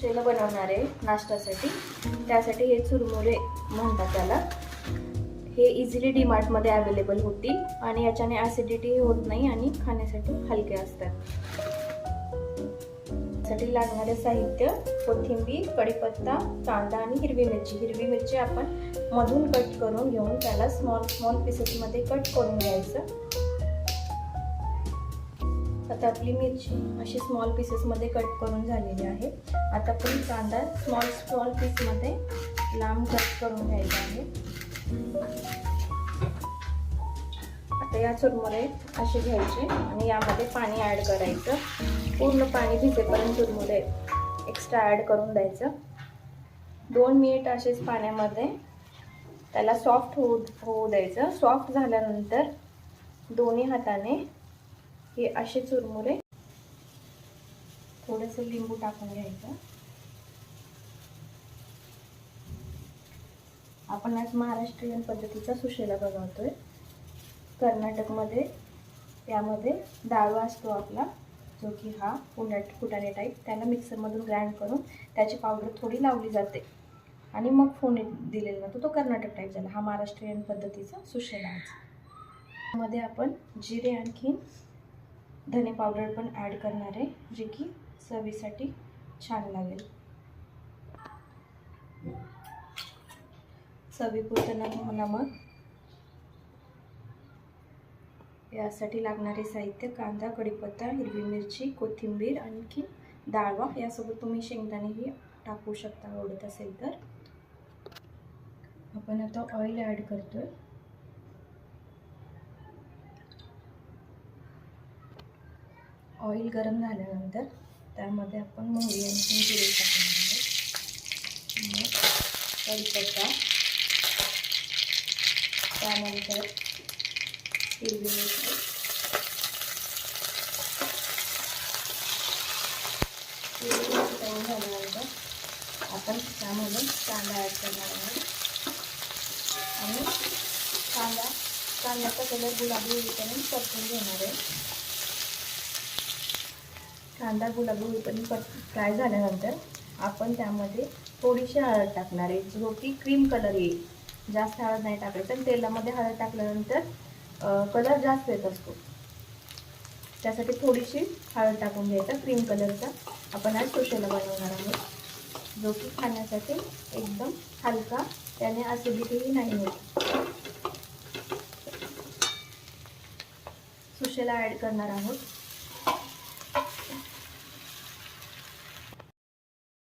सुशेला बनवणार आहे नाश्त्यासाठी. त्यासाठी हे चुरमुरे म्हणतात त्याला. हे इझिली डीमार्टमध्ये अवेलेबल होतील आणि याच्याने ॲसिडिटी होत नाही आणि खाण्यासाठी हलके असतात. साठी लागणारे साहित्य: कोथिंबीर, कढीपत्ता, कांदा आणि हिरवी मिरची. हिरवी मिरची आपण मधून कट करून घेऊन त्याला स्मॉल पीसेसमध्ये कट करून घ्यायचं. आता आपली मिरची अशी स्मॉल पीसेसमध्ये कट करून झालेली आहे. आता आपण कांदा स्मॉल पीसमध्ये लांब कट करून घ्यायचा आहे. आता या चुरमुरे असे घ्यायचे आणि यामध्ये पाणी ॲड करायचं. पूर्ण पाणी भिजेपर्यंत चुरमुरे एक्स्ट्रा ॲड करून द्यायचं. 2 मिनिट असेच पाण्यामध्ये त्याला सॉफ्ट होऊ द्यायचं. सॉफ्ट झाल्यानंतर दोन्ही हाताने हे असे चुरमुरे थोडंसं लिंबू टाकून घ्यायचं. आपण आज महाराष्ट्रीयन पद्धतीचा सुशेला बनवतोय. कर्नाटकमध्ये यामध्ये डाळवा असतो आपला, जो की हा फुटाणे टाईप, त्याला मिक्सरमधून ग्राइंड करून त्याची पावडर थोडी लावली जाते आणि मग फोडणी दिलेला जातो. तो कर्नाटक टाईप झाला. हा महाराष्ट्रीयन पद्धतीचा सुशेला आहे. त्यामध्ये आपण जिरे आणखी धने पावडर पण ॲड करणार आहे, जे की चवीसाठी छान लागेल. चवीपुरतं नमक. यासाठी लागणारे साहित्य: कांदा, कढीपत्ता, हिरवी मिरची, कोथिंबीर, आणखी डाळवा. यासोबत तुम्ही शेंगदाणेही टाकू शकता आवडत असेल तर. आपण आता ऑइल ॲड करतोय. ऑइल गरम झाल्यानंतर त्यामध्ये आपण मोहरी आणि जिरे टाकणार आहोत. मग कढीपत्ता, त्यानंतर हिरवी मिरची, झाल्यानंतर आपण त्यामध्ये कांदा ॲड करणार आहोत आणि कांद्याचा कलर गुलाबी होईपर्यंत परतून घेणार आहे. कांदा गुलाबी होईपर्यंत फ्राय झाल्यानंतर आपण त्यामध्ये थोडीशी हळद टाकणार आहे, जो की क्रीम कलर येईल. जास्त हळद नाही टाकायचं. तेलामध्ये हळद टाकल्यानंतर कलर जास्त येत असतो, त्यासाठी थोडीशी हळद टाकून घ्यायचा क्रीम कलरचा. आपण आज सुशेला बनवणार आहोत, जो की खाण्यासाठी एकदम हलका, त्याने ॲसिडिटीही नाही होत. सुशेला ॲड करणार आहोत.